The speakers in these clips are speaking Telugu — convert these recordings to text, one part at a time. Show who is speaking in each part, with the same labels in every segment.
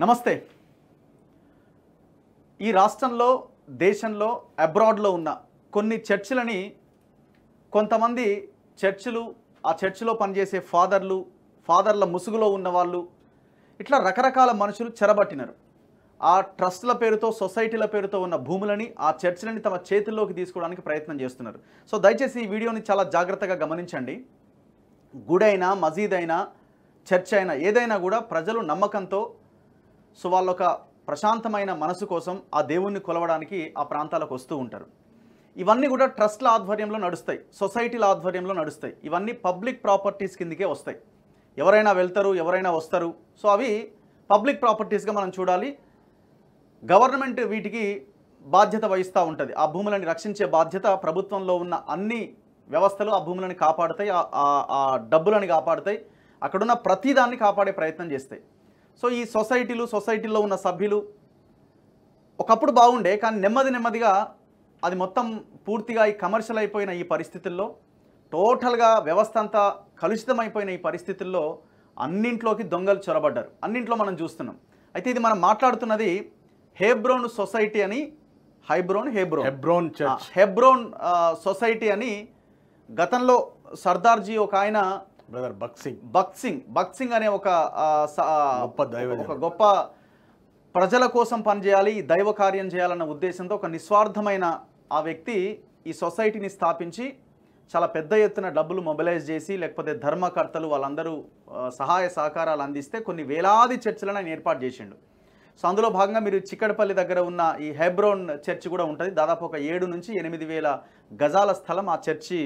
Speaker 1: నమస్తే. ఈ రాష్ట్రంలో దేశంలో అబ్రాడ్లో ఉన్న కొన్ని చర్చిలని కొంతమంది చర్చిలు ఆ చర్చిలో పనిచేసే ఫాదర్ల ముసుగులో ఉన్నవాళ్ళు ఇట్లా రకరకాల మనుషులు చెరబట్టినారు. ఆ ట్రస్ట్ల పేరుతో సొసైటీల పేరుతో ఉన్న భూములని ఆ చర్చిలని తమ చేతుల్లోకి తీసుకోవడానికి ప్రయత్నం చేస్తున్నారు. సో దయచేసి ఈ వీడియోని చాలా జాగ్రత్తగా గమనించండి. గుడైనా మసీద్ అయినా చర్చ్ అయినా ఏదైనా కూడా ప్రజలు నమ్మకంతో సో వాళ్ళొక ప్రశాంతమైన మనసు కోసం ఆ దేవుణ్ణి కొలవడానికి ఆ ప్రాంతాలకు వస్తూ ఉంటారు. ఇవన్నీ కూడా ట్రస్ట్ల ఆధ్వర్యంలో నడుస్తాయి, సొసైటీల ఆధ్వర్యంలో నడుస్తాయి. ఇవన్నీ పబ్లిక్ ప్రాపర్టీస్ కిందకే వస్తాయి. ఎవరైనా వెళ్తారు, ఎవరైనా వస్తారు. సో అవి పబ్లిక్ ప్రాపర్టీస్గా మనం చూడాలి. గవర్నమెంట్ వీటికి బాధ్యత వహిస్తూ ఉంటుంది. ఆ భూములని రక్షించే బాధ్యత ప్రభుత్వంలో ఉన్న అన్ని వ్యవస్థలు ఆ భూములని కాపాడుతాయి, ఆ డబ్బులని కాపాడుతాయి, అక్కడున్న ప్రతిదాన్ని కాపాడే ప్రయత్నం చేస్తాయి. సో ఈ సొసైటీలో ఉన్న సభ్యులు ఒకప్పుడు బాగుండే, కానీ నెమ్మదిగా అది మొత్తం పూర్తిగా ఈ కమర్షియల్ అయిపోయిన ఈ పరిస్థితుల్లో, టోటల్గా వ్యవస్థ అంతా కలుషితమైపోయిన ఈ పరిస్థితుల్లో అన్నింట్లోకి దొంగలు చొరబడ్డారు. అన్నింట్లో మనం చూస్తున్నాం. అయితే ఇది మనం మాట్లాడుతున్నది హెబ్రోన్ సొసైటీ అని, హెబ్రోన్ చర్చ్, హెబ్రోన్ సొసైటీ అని గతంలో సర్దార్జీ ఒక ఆయన
Speaker 2: బ్రదర్
Speaker 1: బక్సింగ్ అనే ఒక గొప్ప ప్రజల కోసం పనిచేయాలి, దైవ కార్యం చేయాలన్న ఉద్దేశంతో ఒక నిస్వార్థమైన ఆ వ్యక్తి ఈ సొసైటీని స్థాపించి చాలా పెద్ద ఎత్తున డబ్బులు మొబిలైజ్ చేసి, లేకపోతే ధర్మకర్తలు వాళ్ళందరూ సహాయ సహకారాలు అందిస్తే కొన్ని వేలాది చర్చిలను ఆయన ఏర్పాటు చేసిండు. సో అందులో భాగంగా మీరు చిక్కడపల్లి దగ్గర ఉన్న ఈ హెబ్రోన్ చర్చ్ కూడా ఉంటుంది. దాదాపు ఒక 7 నుంచి 8,000 గజాల స్థలం ఆ చర్చి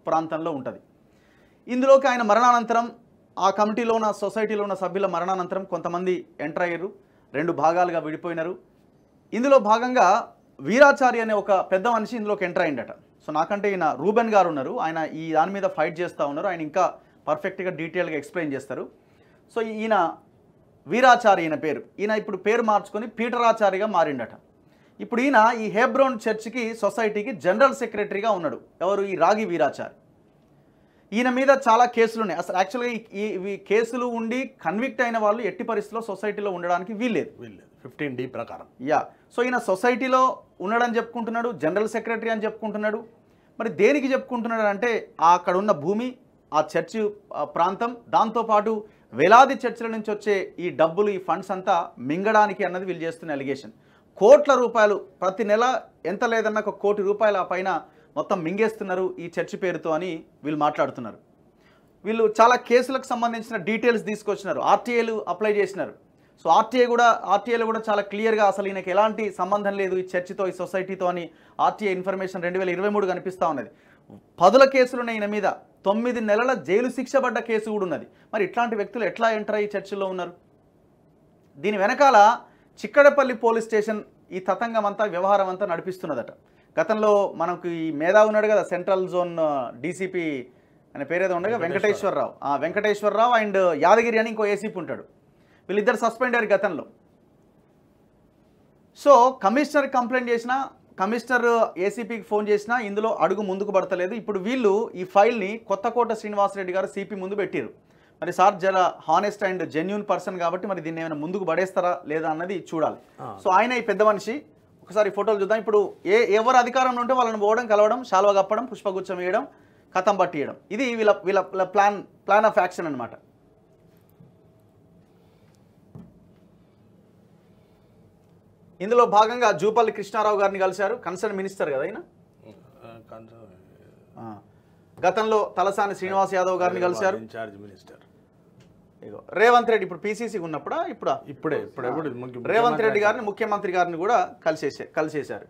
Speaker 1: ప్రాంతంలో ఉంటుంది. ఇందులోకి ఆయన మరణానంతరం ఆ కమిటీలో ఉన్న సొసైటీలో ఉన్న సభ్యుల మరణానంతరం కొంతమంది ఎంటర్ అయ్యారు, 2 భాగాలుగా విడిపోయినారు. ఇందులో భాగంగా వీరాచారి అనే ఒక పెద్ద మనిషి ఇందులోకి ఎంటర్ అయ్యిండట. సో నాకంటే ఈయన రూబెన్ గారు ఉన్నారు, ఆయన ఈ దాని మీద ఫైట్ చేస్తూ ఉన్నారు. ఆయన ఇంకా పర్ఫెక్ట్గా డీటెయిల్గా ఎక్స్ప్లెయిన్ చేస్తారు. సో ఈయన వీరాచారి, ఈయన ఇప్పుడు పేరు మార్చుకొని పీటరాచారిగా మారిండట. ఇప్పుడు ఈయన ఈ హెబ్రోన్ చర్చ్కి సొసైటీకి జనరల్ సెక్రటరీగా ఉన్నాడు. ఎవరు? ఈ రాగి వీరాచారి. ఈయన మీద చాలా కేసులు ఉన్నాయి. అసలు యాక్చువల్గా ఈ కేసులు ఉండి కన్విక్ట్ అయిన వాళ్ళు ఎట్టి పరిస్థితిలో సొసైటీలో ఉండడానికి వీల్లేదు
Speaker 2: 15D ప్రకారం.
Speaker 1: సో ఈయన సొసైటీలో ఉన్నాడని చెప్పుకుంటున్నాడు, జనరల్ సెక్రటరీ అని చెప్పుకుంటున్నాడు. మరి దేనికి చెప్పుకుంటున్నాడు అంటే అక్కడ ఉన్న భూమి, ఆ చర్చి ప్రాంతం, దాంతోపాటు వేలాది చర్చిల నుంచి వచ్చే ఈ డబ్బులు, ఈ ఫండ్స్ అంతా మింగడానికి అన్నది వీళ్ళు చేస్తున్న అలిగేషన్. కోట్ల రూపాయలు ప్రతి నెల, ఎంత లేదన్నా ఒక కోటి రూపాయల పైన మొత్తం మింగేస్తున్నారు ఈ చర్చి పేరుతో అని వీళ్ళు మాట్లాడుతున్నారు. వీళ్ళు చాలా కేసులకు సంబంధించిన డీటెయిల్స్ తీసుకొచ్చినారు, ఆర్టీఏలు అప్లై చేసినారు. సో ఆర్టీఏలో కూడా చాలా క్లియర్గా అసలు ఈయనకి ఎలాంటి సంబంధం లేదు ఈ చర్చితో, ఈ సొసైటీతో అని ఆర్టీఏ ఇన్ఫర్మేషన్ 2023 కనిపిస్తూ ఉన్నది. 10 కేసులు ఉన్నాయి ఈయన మీద, 9 నెలల జైలు శిక్ష పడ్డ కేసు కూడా ఉన్నది. మరి ఇట్లాంటి వ్యక్తులు ఎట్లా ఎంటర్ అయ్యి చర్చిలో ఉన్నారు? దీని వెనకాల చిక్కడపల్లి పోలీస్ స్టేషన్ ఈ తతంగం అంతా, వ్యవహారం అంతా నడిపిస్తున్నదట. గతంలో మనకు ఈ మేధావి ఉన్నాడు కదా, సెంట్రల్ జోన్ డీసీపీ అనే పేరేదో ఉండగా, వెంకటేశ్వరరావు అండ్ యాదగిరి అని ఇంకో ఏసీపీ ఉంటాడు. వీళ్ళిద్దరు సస్పెండ్ అయ్యారు గతంలో. సో కమిషనర్ కంప్లైంట్ చేసినా, కమిషనర్ ఏసీపీకి ఫోన్ చేసినా ఇందులో అడుగు ముందుకు పడతలేదు. ఇప్పుడు వీళ్ళు ఈ ఫైల్ని కొత్తకోట శ్రీనివాసరెడ్డి గారు సిపి ముందు పెట్టారు. మరి సార్ జర హానెస్ట్ అండ్ జెన్యూన్ పర్సన్ కాబట్టి మరి దీన్ని ఏమైనా ముందుకు పడేస్తారా లేదా అన్నది చూడాలి. సో ఆయన ఈ పెద్ద మనిషి, ఒకసారి ఫోటోలు చూద్దాం. ఇప్పుడు ఎవరు అధికారంలో ఉంటే వాళ్ళని పోవడం, కలవడం, శాల్వా కప్పడం, పుష్పగుచ్చం వేయడం, కథం పట్టియడం, ఇది వీళ్ళ ప్లాన్ ఆఫ్ యాక్షన్ అనమాట. ఇందులో భాగంగా జూపల్లి కృష్ణారావు గారిని కలిశారు, కన్సర్న్ మినిస్టర్ కదా ఆయన. గతంలో తలసాని శ్రీనివాస్ యాదవ్ గారిని కలిశారు,
Speaker 2: ఇన్ఛార్జ్ మినిస్టర్.
Speaker 1: రేవంత్ రెడ్డి ఇప్పుడు పీసీసీ ఉన్నప్పుడు ఇప్పుడే రేవంత్ రెడ్డి గారిని, ముఖ్యమంత్రి గారిని కూడా కలిసేశారు.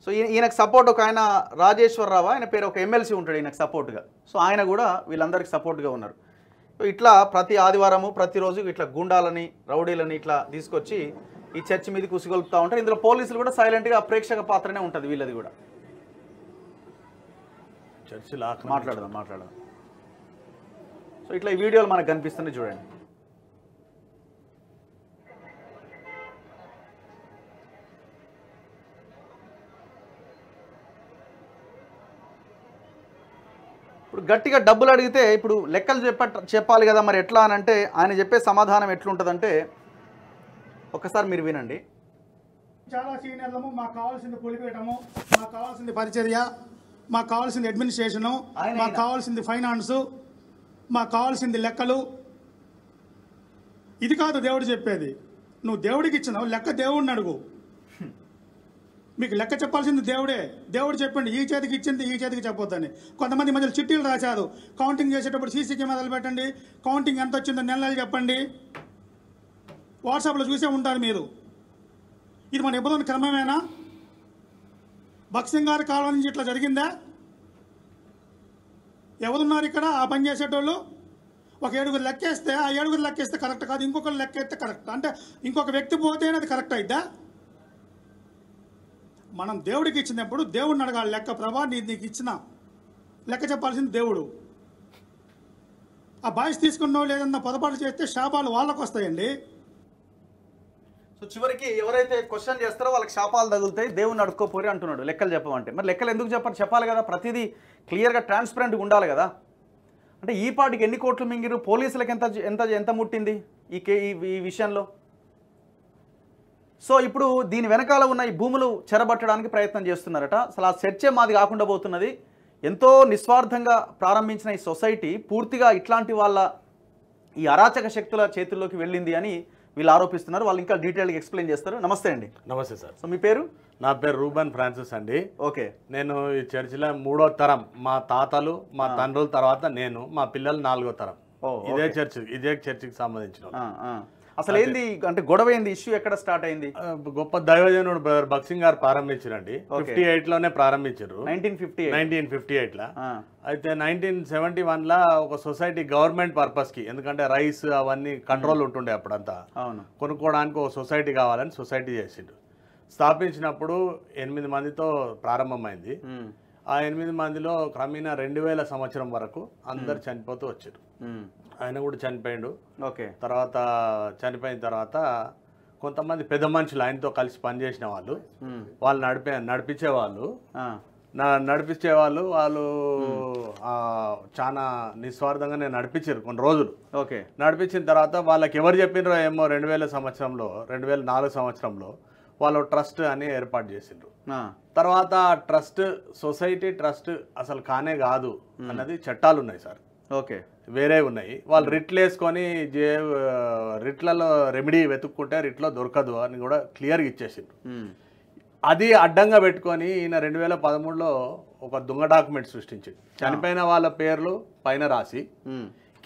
Speaker 1: సో ఈయనకు సపోర్ట్ ఒక ఆయన రాజేశ్వరరావు, ఆయన పేరు, ఒక ఎమ్మెల్సీ ఉంటాడు ఈయనకు సపోర్ట్గా. సో ఆయన కూడా వీళ్ళందరికీ సపోర్ట్గా ఉన్నారు. ఇట్లా ప్రతి ఆదివారము, ప్రతిరోజు ఇట్లా గుండాలని, రౌడీలని ఇట్లా తీసుకొచ్చి ఈ చర్చి మీద కుసిగొలుపుతూ ఉంటారు. ఇందులో పోలీసులు కూడా సైలెంట్గా ప్రేక్షక పాత్రనే ఉంటుంది వీళ్ళది కూడా. మాట్లాడదాం. సో ఇట్లా ఈ వీడియోలు మనకు కనిపిస్తుంది చూడండి. ఇప్పుడు గట్టిగా డబ్బులు అడిగితే ఇప్పుడు లెక్కలు చెప్పాలి కదా, మరి ఎట్లా అని అంటే ఆయన చెప్పే సమాధానం ఎట్లుంటుందంటే ఒకసారి మీరు వినండి.
Speaker 3: చాలా సీనియర్లము మాకు కావాల్సింది పులిపేయటము, మాకు కావాల్సింది పరిచర్య, మాకు కావాల్సింది అడ్మినిస్ట్రేషను, మాకు కావాల్సింది ఫైనాన్సు, మాకు కావాల్సింది లెక్కలు. ఇది కాదు దేవుడు చెప్పేది. నువ్వు దేవుడికి ఇచ్చినావు, లెక్క దేవుడిని అడుగు. మీకు లెక్క చెప్పాల్సింది దేవుడే. దేవుడు చెప్పండి ఈ చేతికి ఇచ్చింది ఈ చేతికి చెప్పొద్దని. కొంతమంది మధ్యలో చిట్టీలు రాశారు, కౌంటింగ్ చేసేటప్పుడు సీసీ కెమెరాలు పెట్టండి, కౌంటింగ్ ఎంత వచ్చిందో నెలలు చెప్పండి. వాట్సాప్లో చూసే ఉంటారు మీరు. ఇది మన ఇబ్బంది క్రమమేనా? భక్సింగ్ గారి కాలం నుంచి ఇట్లా జరిగిందా? ఎవరున్నారు ఇక్కడ ఆ పని చేసేటోళ్ళు? ఒక 7గురు లెక్కేస్తే ఆ 7గురు లెక్కేస్తే కరెక్ట్ కాదు, ఇంకొకరు లెక్కేస్తే కరెక్ట్. అంటే ఇంకొక వ్యక్తి పోతేనే అది కరెక్ట్ అయిద్దా? మనం దేవుడికి ఇచ్చినప్పుడు దేవుడిని అడగాలి లెక్క. ప్రభా నీకు ఇచ్చిన లెక్క చెప్పాల్సింది దేవుడు. ఆ బాయ్స్ తీసుకున్నో లేదన్న పొరపాటు చేస్తే శాపాలు వాళ్ళకు వస్తాయండి.
Speaker 1: సో చివరికి ఎవరైతే క్వశ్చన్ చేస్తారో వాళ్ళకి శాపాలు తగులుతాయి, దేవుని అడుక్కోపోరి అంటున్నాడు. లెక్కలు చెప్పమంటే మరి లెక్కలు ఎందుకు చెప్పాలి కదా? ప్రతిదీ క్లియర్గా ట్రాన్స్పరెంట్గా ఉండాలి కదా. అంటే ఈ పాటికి ఎన్ని కోట్లు మింగిరు, పోలీసులకు ఎంత ఎంత ఎంత ముట్టింది ఈ విషయంలో? సో ఇప్పుడు దీని వెనకాల ఉన్న ఈ భూములు చెరబట్టడానికి ప్రయత్నం చేస్తున్నారట. అసలు ఆ చర్చే మాది కాకుండా పోతున్నది. ఎంతో నిస్వార్థంగా ప్రారంభించిన ఈ సొసైటీ పూర్తిగా ఇట్లాంటి వాళ్ళ ఈ అరాచక శక్తుల చేతుల్లోకి వెళ్ళింది అని వీళ్ళు ఆరోపిస్తున్నారు. వాళ్ళు ఇంకా డీటెయిల్గా ఎక్స్ప్లెయిన్ చేస్తారు. నమస్తే అండి.
Speaker 2: నమస్తే సార్.
Speaker 1: సో మీ పేరు?
Speaker 2: నా పేరు రూబన్ ఫ్రాన్సిస్ అండి.
Speaker 1: ఓకే.
Speaker 2: నేను ఈ చర్చిలో 3వ తరం. మా తాతలు మా తండ్రుల తర్వాత నేను, మా పిల్లలు 4వ తరం. ఇదే చర్చికి సంబంధించిన.
Speaker 1: అసలు ఏంది అంటే గొడవ ఏంది, ఇష్యూ ఎక్కడ స్టార్ట్ అయింది?
Speaker 2: గొప్ప దైవజనుడు బ్రదర్ భక్సింగ్ గారు ప్రారంభించారండి. 58లోనే ప్రారంభించారు, 1958లో. అయితే 1971లో ఒక సొసైటీ గవర్నమెంట్ పర్పస్ కి, ఎందుకంటే రైస్ అవన్నీ కంట్రోల్ ఉంటుండే అప్పుడంతా, కొనుక్కోవడానికి ఒక సొసైటీ కావాలని సొసైటీ చేసిండు. స్థాపించినప్పుడు 8 మందితో ప్రారంభమైంది. ఆ 8 మందిలో క్రమేణా 2000 సంవత్సరం వరకు అందరు చనిపోతూ వచ్చారు. ఆయన కూడా చనిపోయాడు.
Speaker 1: ఓకే.
Speaker 2: తర్వాత చనిపోయిన తర్వాత కొంతమంది పెద్ద మనుషులు ఆయనతో కలిసి పనిచేసిన వాళ్ళు నడిపించేవాళ్ళు వాళ్ళు చాలా నిస్వార్థంగానే నడిపించారు కొన్ని రోజులు.
Speaker 1: ఓకే.
Speaker 2: నడిపించిన తర్వాత వాళ్ళకి ఎవరు చెప్పినారో ఏమో 2004 సంవత్సరంలో వాళ్ళు ట్రస్ట్ అని ఏర్పాటు చేసిండ్రు. తర్వాత ట్రస్ట్ సొసైటీ ట్రస్ట్ అసలు కానే కాదు అన్నది చట్టాలు ఉన్నాయి సార్.
Speaker 1: ఓకే.
Speaker 2: వేరే ఉన్నాయి. వాళ్ళు రిట్లు వేసుకొని రిట్లలో రెమెడీ వెతుక్కుంటే రిట్లో దొరకదు అని కూడా క్లియర్గా ఇచ్చేసిండ్రు. అది అడ్డంగా పెట్టుకొని ఈయన 2013లో ఒక దొంగ డాక్యుమెంట్ సృష్టించింది. చనిపోయిన వాళ్ళ పేర్లు పైన రాసి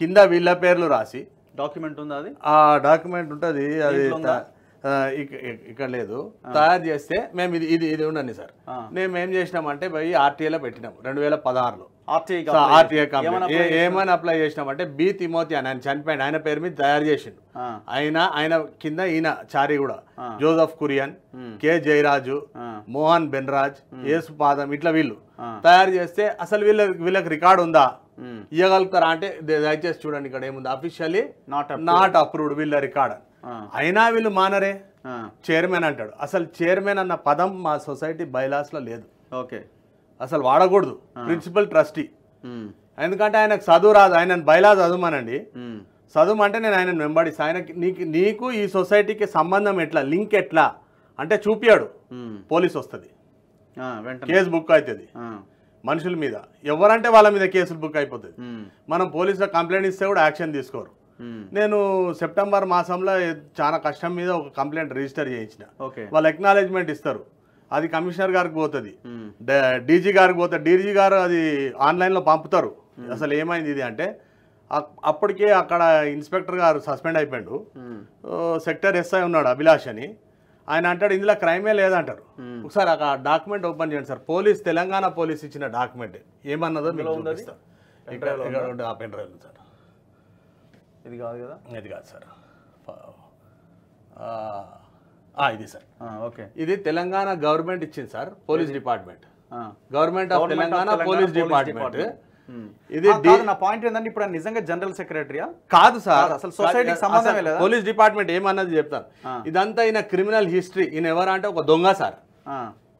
Speaker 2: కింద వీళ్ళ పేర్లు రాసి.
Speaker 1: డాక్యుమెంట్ ఉందా? అది
Speaker 2: ఆ డాక్యుమెంట్ ఉంటుంది, అది ఇక్కడ లేదు. తయారు చేస్తే మేము ఇది ఉండండి సార్. మేము ఏం చేసినామంటే పోయి ఆర్టీఐలో పెట్టినాం 2016లో. ఆర్టీఐ కంపెనీ ఏమని అప్లై చేసినామంటే బి తిమోతి అని ఆయన చనిపోయింది, ఆయన పేరు మీద తయారు చేసిండు. ఆయన కింద ఈయన చారిగూడ, జోసఫ్ కురియన్, కె జయరాజు, మోహన్ బెన్రాజ్, యేసు పాదం, ఇట్లా వీళ్ళు తయారు చేస్తే అసలు వీళ్ళకి రికార్డు ఉందా, ఇవ్వగలుగుతారా అంటే దయచేసి చూడండి ఇక్కడ ఏముంది, అఫీషియల్లీ నాట్ అప్రూవ్డ్ వీళ్ళ రికార్డ్. అయినా వీళ్ళు మానరే, చైర్మన్ అంటాడు. అసలు చైర్మన్ అన్న పదం మా సొసైటీ బైలాస్ లో లేదు.
Speaker 1: ఓకే.
Speaker 2: అసలు వాడకూడదు. ప్రిన్సిపల్ ట్రస్టీ, ఎందుకంటే ఆయనకు చదువు రాదు. ఆయన బైలా చదువుమానండి, చదువుమంటే నేను ఆయన వెంబడిస్తా. ఆయనకి నీకు ఈ సొసైటీకి సంబంధం ఎట్లా, లింక్ ఎట్లా అంటే చూపియాడు. పోలీస్ వస్తుంది, కేసు బుక్ అవుతుంది మనుషుల మీద. ఎవరంటే వాళ్ళ మీద కేసులు బుక్ అయిపోతుంది. మనం పోలీసులకు కంప్లైంట్ ఇస్తే కూడా యాక్షన్ తీసుకోరు. నేను సెప్టెంబర్ మాసంలో చాలా కష్టం మీద ఒక కంప్లైంట్ రిజిస్టర్ చేయించిన. వాళ్ళు ఎక్నాలెడ్జ్మెంట్ ఇస్తారు, అది కమిషనర్ గారికి పోతుంది, డీజీ గారికి పోతుంది. డీజీ గారు అది ఆన్లైన్లో పంపుతారు. అసలు ఏమైంది ఇది అంటే అప్పటికే అక్కడ ఇన్స్పెక్టర్ గారు సస్పెండ్ అయిపోయాడు. సెక్టర్ ఎస్ఐ ఉన్నాడు అభిలాష్ అని, ఆయన అంటాడు ఇందులో క్రైమే లేదంటారు. ఒకసారి ఆ డాక్యుమెంట్ ఓపెన్ చేయండి సార్. తెలంగాణ పోలీస్ ఇచ్చిన డాక్యుమెంట్ ఏమన్నదో మీకు చూపిస్తాను. ఆ పెన్ డ్రైవ్ సార్.
Speaker 1: ఇది కాదు కదా?
Speaker 2: ఇది కాదు సార్, ఇది సార్.
Speaker 1: ఓకే.
Speaker 2: ఇది తెలంగాణ గవర్నమెంట్ ఇచ్చింది sir, police department, government of Telangana police department. ఇది
Speaker 1: నా పాయింట్ ఏంటంటే ఇప్పుడు నిజంగా జనరల్ సెక్రటరీయా?
Speaker 2: కాదు సార్,
Speaker 1: అసలు సొసైటీకి సంబంధమే లేదు.
Speaker 2: పోలీస్ డిపార్ట్మెంట్ ఏమన్నది చెప్తాను. ఇదంతా ఈయన క్రిమినల్ హిస్టరీ. ఈయన ఎవరంటే ఒక దొంగ సార్.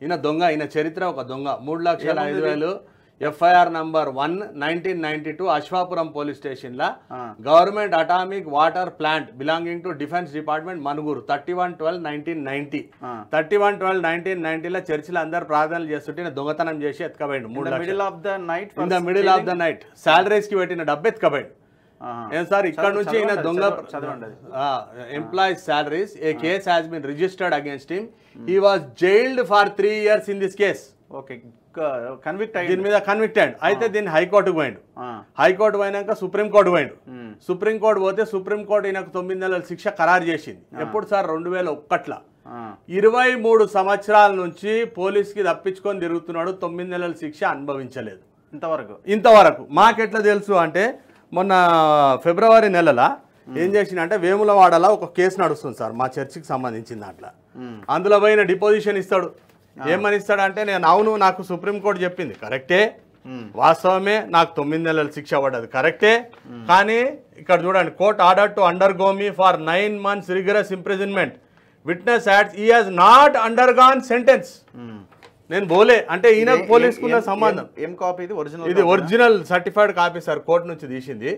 Speaker 2: ఈయన దొంగ, ఈయన చరిత్ర ఒక దొంగ. 3,05,000 FIR number 1 1992 Ashwapuram police station లా government atomic water plant belonging to defence department Manuguru 31/12/1990 31/12/1990 లో చర్చిలో అందరు ప్రార్థనలు చేస్తుంటే దొంగతనం చేసి ఎత్తుకపోయిండు 3 లక్షలు
Speaker 1: middle of the night
Speaker 2: in the middle of the night salaries కి పెట్టిన డబ్బు ఎత్తుకపోయిండు ఏం సార్ ఇక్కడ నుంచి ఈయన దొంగ employees salaries a case has been registered against him he was jailed for 3 years in this case
Speaker 1: okay convict
Speaker 2: దీని మీద కన్విక్టెడ్ అయితే దీన్ని హైకోర్టుకు పోయిండు హైకోర్టు పోయినాక సుప్రీంకోర్టు పోయిండు సుప్రీంకోర్టు పోతే సుప్రీంకోర్టు ఈయనకు 9 నెలల శిక్ష ఖరారు చేసింది ఎప్పుడు సార్ 2001లో 23 సంవత్సరాల నుంచి పోలీస్కి తప్పించుకొని తిరుగుతున్నాడు 9 నెలల శిక్ష అనుభవించలేదు ఇంతవరకు మాకెట్లా తెలుసు అంటే మొన్న ఫిబ్రవరి నెలల ఏం చేసిందంటే వేములవాడలో ఒక కేసు నడుస్తుంది సార్ మా చర్చికి సంబంధించిన దాంట్లో అందులో పోయిన డిపోజిషన్ ఇస్తాడు ఏమని ఇస్తాడంటే నేను అవును నాకు సుప్రీంకోర్టు చెప్పింది కరెక్టే వాస్తవమే నాకు 9 నెలల శిక్ష పడ్డది కరెక్టే కానీ ఇక్కడ చూడండి court order to undergo me for 9 months rigorous imprisonment witness ads he has not undergone sentence నేను బోలే అంటే ఈయన పోలీసుకున్న సంబంధం
Speaker 1: ఏం కాపీ ఇది ఒరిజినల్
Speaker 2: ఇది original certified copy sir court నుంచి తీసింది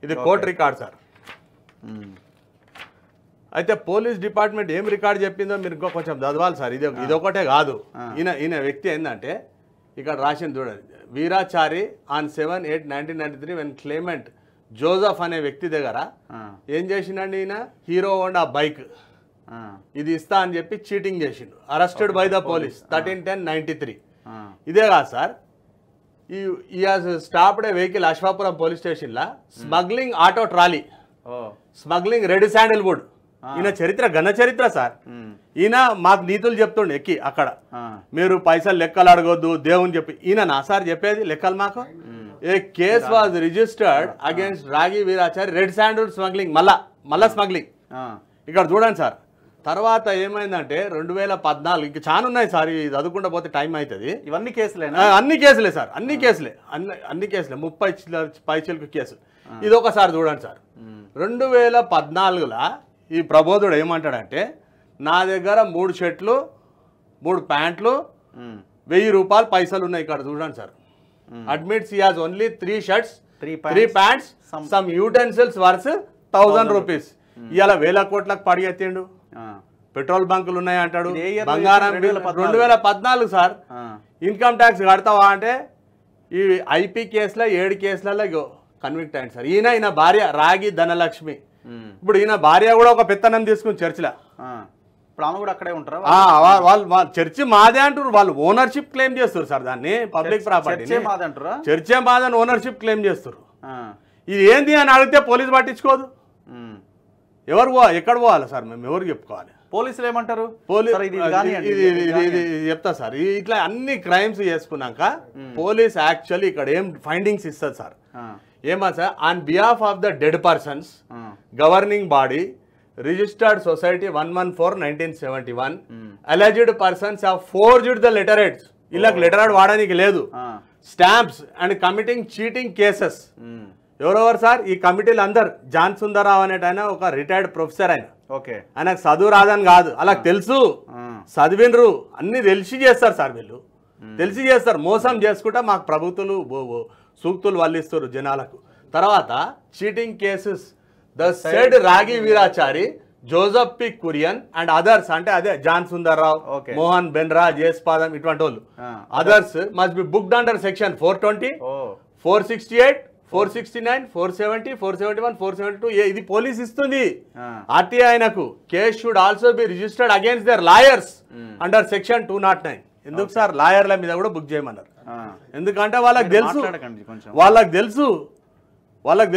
Speaker 2: ఇది కోర్ట్ రికార్డ్ సార్ అయితే పోలీస్ డిపార్ట్మెంట్ ఏం రికార్డ్ చెప్పిందో మీరు ఇంకో కొంచెం చదవాలి సార్ ఇదొకటే కాదు ఈయన వ్యక్తి ఏంటంటే ఇక్కడ రాసింది చూడండి Veerachari on 7/8/1993 when claimant Joseph అనే వ్యక్తి దగ్గర ఏం చేసిండండి ఈయన హీరో హోండా బైక్ ఇది ఇస్తా అని చెప్పి చీటింగ్ చేసిండు అరెస్టెడ్ బై ద పోలీస్ 13/10/93 ఇదే కాదు సార్ ఈ stopped a vehicle Ashwapuram police station లా smuggling auto trolley smuggling red sandalwood ఈయన చరిత్ర ఘన చరిత్ర సార్ ఈయన మాకు నీతులు చెప్తుండే ఎక్కి అక్కడ మీరు పైసలు లెక్కలు అడగొద్దు దేవుని చెప్పి ఈయన నా సార్ చెప్పేది లెక్కలు మాకు ఏ కేస్ వాజ్ రిజిస్టర్డ్ అగేన్స్ట్ రాగి వీరాచారి రెడ్ శాండిల్వుడ్ స్మగ్లింగ్ మళ్ళా స్మగ్లింగ్ ఇక్కడ చూడండి సార్ తర్వాత ఏమైందంటే 2014 ఇంకా చాలా ఉన్నాయి సార్ ఇది చదువుకుంటూ పోతే టైం అవుతుంది
Speaker 1: ఇవన్నీ కేసులే
Speaker 2: అన్ని కేసులే సార్ అన్ని కేసులే 30 పైచలకు కేసు ఇది ఒకసారి చూడండి సార్ 2014లో ఈ ప్రబోధుడు ఏమంటాడంటే నా దగ్గర 3 షర్ట్లు 3 ప్యాంట్లు 1000 రూపాయలు పైసలు ఉన్నాయి ఇక్కడ చూడండి sir admits he has only 3 shirts 3 pants some utensils worth 1000 rupees ఇవాళ 1000 కోట్లకు పడిగెత్తిండు పెట్రోల్ బంకులు ఉన్నాయి అంటాడు బంగారం 2014 సార్ ఇన్కమ్ ట్యాక్స్ కడతావా అంటే ఈ ఐపీ కేసులో 7 కేసులలో కన్విక్ట్ అయింది సార్ ఈయన భార్య రాగి ధనలక్ష్మి ఇప్పుడు ఈయన భార్య కూడా ఒక పెత్తనం తీసుకుని చర్చిలో
Speaker 1: ఇప్పుడు ఆమె కూడా అక్కడే ఉంటారా
Speaker 2: వాళ్ళు చర్చి మాదే అంటారు వాళ్ళు ఓనర్షిప్ క్లెయిమ్ చేస్తారు సార్ దాన్ని పబ్లిక్ ప్రాపర్టీ చర్చే మాదని ఓనర్షిప్ క్లెయిమ్ చేస్తారు ఇది ఏంది అని అడిగితే పోలీసు పట్టించుకోదు ఎవరు ఎక్కడ పోవాలి సార్ మేము ఎవరు చెప్పుకోవాలి
Speaker 1: పోలీసులు ఏమంటారు
Speaker 2: చెప్తా సార్ ఇట్లా అన్ని క్రైమ్స్ చేసుకున్నాక పోలీస్ యాక్చువల్లీ ఇక్కడ ఏం ఫైండింగ్స్ ఇస్తుంది సార్ ఏమా sir on behalf of the dead persons governing body registered society 114/1971 alleged persons have forged the letter heads వీళ్ళకి లెటర్ హెడ్ వాడడానికి లేదు stamps and committing cheating cases ఎవరెవరు సార్ ఈ కమిటీలు అందరు జాన్ సుందరరావు అనేట ఆయన ఒక రిటైర్డ్ ప్రొఫెసర్ ఆయన ఆయనకు చదువు రాదని కాదు అలా తెలుసు చదివినరు అన్ని తెలిసి చేస్తారు సార్ వీళ్ళు తెలిసి చేస్తారు మోసం చేసుకుంటా మాకు ప్రభుత్వాలు సూక్తులు వల్లిస్తారు జనాలకు తర్వాత చీటింగ్ కేసెస్ ద సెడ్ రాగి Veerachari Joseph P Kurian and others అంటే అదే జాన్ సుందర్రావు మోహన్ బెన్రా జేస్పాదం ఇటువంటి వాళ్ళు others must be booked under section 420 468 469 470 471 472 ఇది పోలీస్ ఇస్తుంది ఆర్టీఐ ఆయనకు case should also be registered against their lawyers under section 209 ఎందుకు సార్ లాయర్ల మీద కూడా బుక్ చేయమన్నారు ఎందుకంటే వాళ్ళకి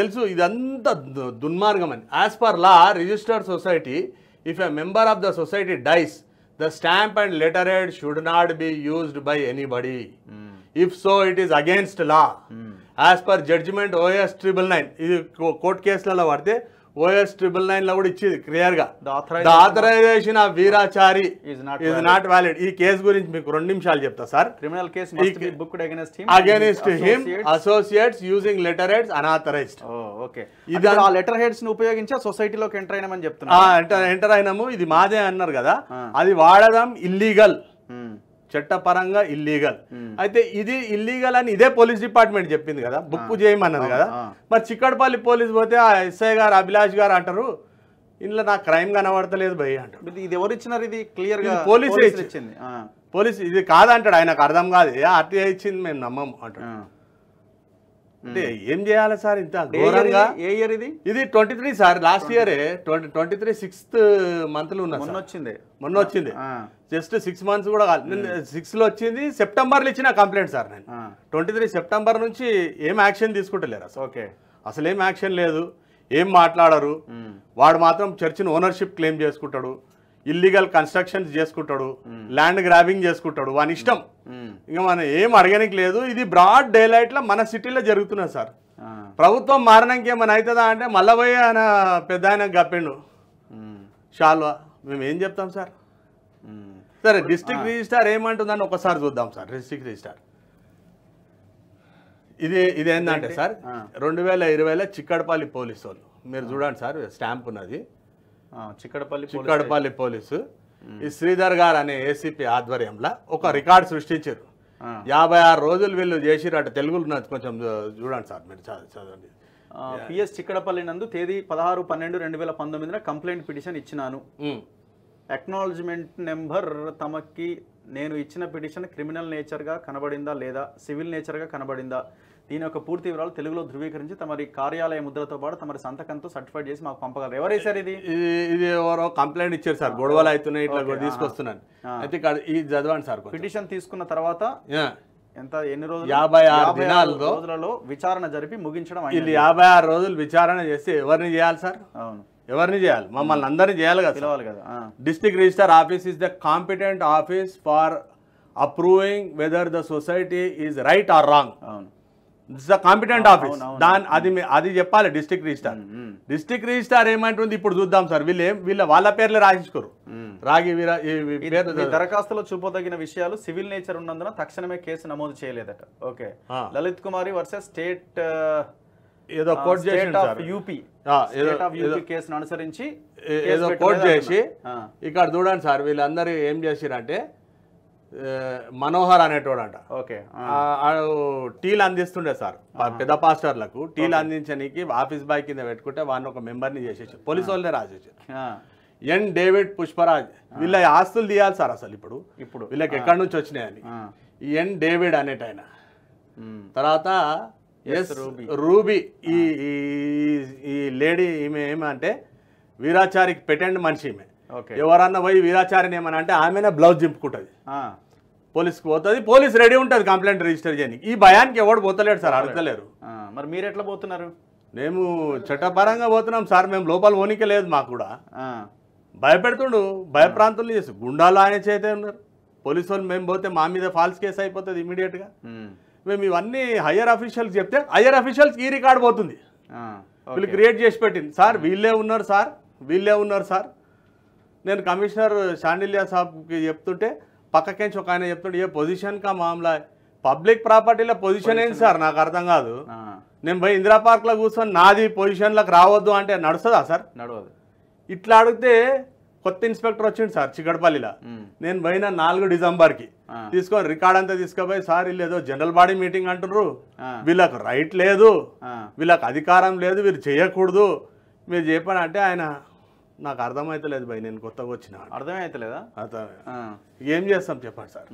Speaker 2: తెలుసు ఇదంతా దుర్మార్గం అని as per law registered society if a member of the society dies the stamp and letter head should not be used by anybody if so it is against law as per judgement OS 999 ఇది కోర్టు కేసులలో పడితే OS 999 లో కూడా ఇచ్చింది క్లియర్ గా the authorisation of Veerachari is not valid ఈ కేసు గురించి మీకు 2 నిమిషాలు చెప్తా sir
Speaker 1: criminal case must be booked
Speaker 2: against him associates using letter heads unauthorised
Speaker 1: okay ఇది ఆ లెటర్ హెడ్స్ ని ఉపయోగించి సొసైటీలోకి ఎంటర్ అయినామని చెప్తున్నారు
Speaker 2: ఎంటర్ అయినాము ఇది మాదే అన్నారు కదా అది వాడడం ఇల్లీగల్ చట్టపరంగా ఇల్లీగల్. అయితే ఇది ఇల్లీగల్ అని ఇదే పోలీస్ డిపార్ట్మెంట్ చెప్పింది కదా, బుక్ చేయమన్నది కదా. మరి చిక్కడపల్లి పోలీస్ పోతే ఆ ఎస్ఐ గారు అభిలాష్ గారు అంటారు ఇంట్లో నాకు క్రైమ్ కనబడతలేదు భయ్ అంటారు.
Speaker 1: ఇది ఎవరు ఇచ్చినారు? ఇది క్లియర్ గా
Speaker 2: పోలీస్
Speaker 1: ఇచ్చింది.
Speaker 2: పోలీస్ ఇది కాదంటాడు, ఆయనకు అర్థం కాదు, ఆర్టీఐ ఇచ్చింది మేము నమ్మము అంటాడు. అంటే ఏం చేయాలి సార్ ఇంత ఘోరంగా?
Speaker 1: ఏ ఇయర్ ఇది?
Speaker 2: ఇది 23 సార్, లాస్ట్ ఇయరే 23 6th month లో ఉన్నా. మొన్న వచ్చింది జస్ట్ 6 months కూడా కాదు. 6 లో వచ్చింది, సెప్టెంబర్లో ఇచ్చిన కంప్లైంట్ సార్. నేను 23 సెప్టెంబర్ నుంచి ఏం యాక్షన్ తీసుకుంటలేరు అసలు.
Speaker 1: ఓకే, అసలు
Speaker 2: ఏం యాక్షన్ లేదు, ఏం మాట్లాడరు. వాడు మాత్రం చర్చిని ఓనర్షిప్ క్లెయిమ్ చేసుకుంటాడు, ఇల్లీగల్ కన్స్ట్రక్షన్స్ చేసుకుంటాడు, ల్యాండ్ గ్రాబింగ్ చేసుకుంటాడు, వాని ఇష్టం. ఇంకా మనం ఏం అడగడానికి లేదు. ఇది బ్రాడ్ డే లైట్ లో మన సిటీలో జరుగుతున్నది సార్. ప్రభుత్వం మారడానికి ఏమైనా అవుతుందా అంటే మళ్ళీ పోయి ఆయన పెద్ద ఆయన గప్పిండు షాల్వా. మేము ఏం చెప్తాం సార్? సరే, డిస్ట్రిక్ట్ రిజిస్ట్రార్ ఏమంటుందని ఒకసారి చూద్దాం సార్. డిస్ట్రిక్ట్ రిజిస్ట్రార్ ఇది ఏంటంటే సార్ 2020లో చిక్కడపల్లి పోలీసు వాళ్ళు, మీరు చూడండి సార్, స్టాంప్ ఉన్నది, చిక్కడపల్లి పోలీసు. ఈ శ్రీధర్ గారు అనే ఏసీపీ ఆధ్వర్యంలో ఒక రికార్డు సృష్టించారు. 56 రోజులు వీళ్ళు చేసిరట. తెలుగులో ఉన్నది, కొంచెం చూడండి సార్, మీరు చదవండి.
Speaker 1: పిఎస్ చిక్కడపల్లి నందు తేదీ 16/12/2019 కంప్లైంట్ పిటిషన్ ఇచ్చినాను. అక్నాలజ్మెంట్ నెంబర్ తమకి నేను ఇచ్చిన పిటిషన్ క్రిమినల్ నేచర్గా కనబడిందా లేదా సివిల్ నేచర్గా కనబడిందా, దీని యొక్క పూర్తి వివరాలు తెలుగులో ధృవీకరించి తమరి కార్యాలయ ముద్రతో పాటు తమరి సంతకంతో సర్టిఫైడ్ చేసి మాకు పంపగలరు. ఎవరు వేశారు ఇది?
Speaker 2: ఇది ఎవరో కంప్లైంట్ ఇచ్చారు సార్, గొడవలు అవుతున్నాయి ఇట్లా తీసుకొస్తున్నాను. అయితే ఇది చదవండి సార్.
Speaker 1: పిటిషన్ తీసుకున్న తర్వాత ఎన్ని రోజులు?
Speaker 2: 56
Speaker 1: రోజులలో విచారణ జరిపి ముగించడం.
Speaker 2: ఇది 56 రోజులు విచారణ చేస్తే ఎవరిని చేయాలి సార్?
Speaker 1: అవును,
Speaker 2: ఎవరిని చేయాలి? మమ్మల్ని అందరినీ చేయాలి కదా. District register office is the competent office for approving whether the society is right are wrong.
Speaker 1: అవును,
Speaker 2: ఇట్స్ ద కాంపిటెంట్ ఆఫీస్. అది చెప్పాలి డిస్ట్రిక్ట్ రిజిస్టార్. డిస్ట్రిక్ట్ రిజిస్టార్ ఏమంటుంది ఇప్పుడు చూద్దాం సార్. వాళ్ళ పేర్లు రాయించుకోరు. రాగి
Speaker 1: దరఖాస్తులో చూపదగిన విషయాలు సివిల్ నేచర్ ఉన్నందున తక్షణమే కేసు నమోదు చేయలేదట. ఓకే, లలిత్ కుమారి వర్సెస్ స్టేట్
Speaker 2: ఏదో కోర్ట్ చేసి
Speaker 1: యూపీ కేసును అనుసరించి
Speaker 2: ఏదో కోర్ట్ చేసి ఇక్కడ చూడండి సార్, వీళ్ళందరూ ఏం చేసిరంటే మనోహర్ అనేటోడు అంట.
Speaker 1: ఓకే,
Speaker 2: టీలు అందిస్తుండే సార్ పెద్ద పాస్టర్లకు. టీలు అందించడానికి ఆఫీస్ బాయ్ కింద పెట్టుకుంటే వాడిని ఒక మెంబర్ని చేసేసారు. పోలీసు వాళ్ళే రాసేసారు. ఎన్ డేవిడ్ పుష్పరాజ్. వీళ్ళ ఆస్తులు తీయాలి సార్ అసలు. ఇప్పుడు వీళ్ళకి ఎక్కడి నుంచి వచ్చినాయని. ఎన్ డేవిడ్ అనేటైన. తర్వాత రూబీ. ఈ లేడీ ఈమె ఏమంటే వీరాచారికి పెట్టండి మనిషి. ఈమె ఎవరన్నా పోయి వీరాచారిని ఏమని అంటే ఆమెనే బ్లౌజ్ చింపుకుంటుంది, పోలీస్కి పోతుంది, పోలీస్ రెడీ ఉంటుంది కంప్లైంట్ రిజిస్టర్ చేయడానికి. ఈ భయానికి ఎవడు పోతలేడు సార్, అడగలేరు.
Speaker 1: మరి మీరు ఎట్లా పోతున్నారు?
Speaker 2: మేము చట్టపరంగా పోతున్నాం సార్. మేము లోపల పోనీకే లేదు. మాకు కూడా భయపెడుతుండు, భయప్రాంతులు చేసి గుండాలు ఆయన చేతే ఉన్నారు పోలీసు వాళ్ళు. మేము పోతే మా మీద ఫాల్స్ కేసు అయిపోతుంది ఇమీడియట్గా. మేము ఇవన్నీ హయ్యర్ అఫీషియల్స్ చెప్తే హయ్యర్ అఫీషియల్స్ ఈ రికార్డు పోతుంది. వీళ్ళు క్రియేట్ చేసి పెట్టింది సార్. వీళ్ళే ఉన్నారు సార్. నేను కమిషనర్ షాండిల్యా సాబ్కి చెప్తుంటే పక్కకేంచి ఒక ఆయన చెప్తుంటే ఏ పొజిషన్ కా మామలా, పబ్లిక్ ప్రాపర్టీలో పొజిషన్ ఏంటి సార్ నాకు అర్థం కాదు. నేను పోయి ఇందిరా పార్క్లో కూర్చొని నాది పొజిషన్లకు రావద్దు అంటే నడుస్తుందా సార్?
Speaker 1: నడవదు.
Speaker 2: ఇట్లా అడిగితే కొత్త ఇన్స్పెక్టర్ వచ్చిండు సార్ చిక్కడపల్లిలో. నేను పోయిన 4 డిసెంబర్కి తీసుకొని రికార్డ్ అంతా తీసుకుపోయి సార్ వీళ్ళు ఏదో జనరల్ బాడీ మీటింగ్ అంటున్నారు, వీళ్ళకు రైట్ లేదు, వీళ్ళకి అధికారం లేదు, వీళ్ళు చేయకూడదు, మీరు చెప్పండి అంటే ఆయన నాకు అర్థమైతలేదు భయ్, నేను కొత్తగా వచ్చిన.
Speaker 1: అర్థమైతలేదా?
Speaker 2: ఏం చేస్తాం చెప్పండి సార్.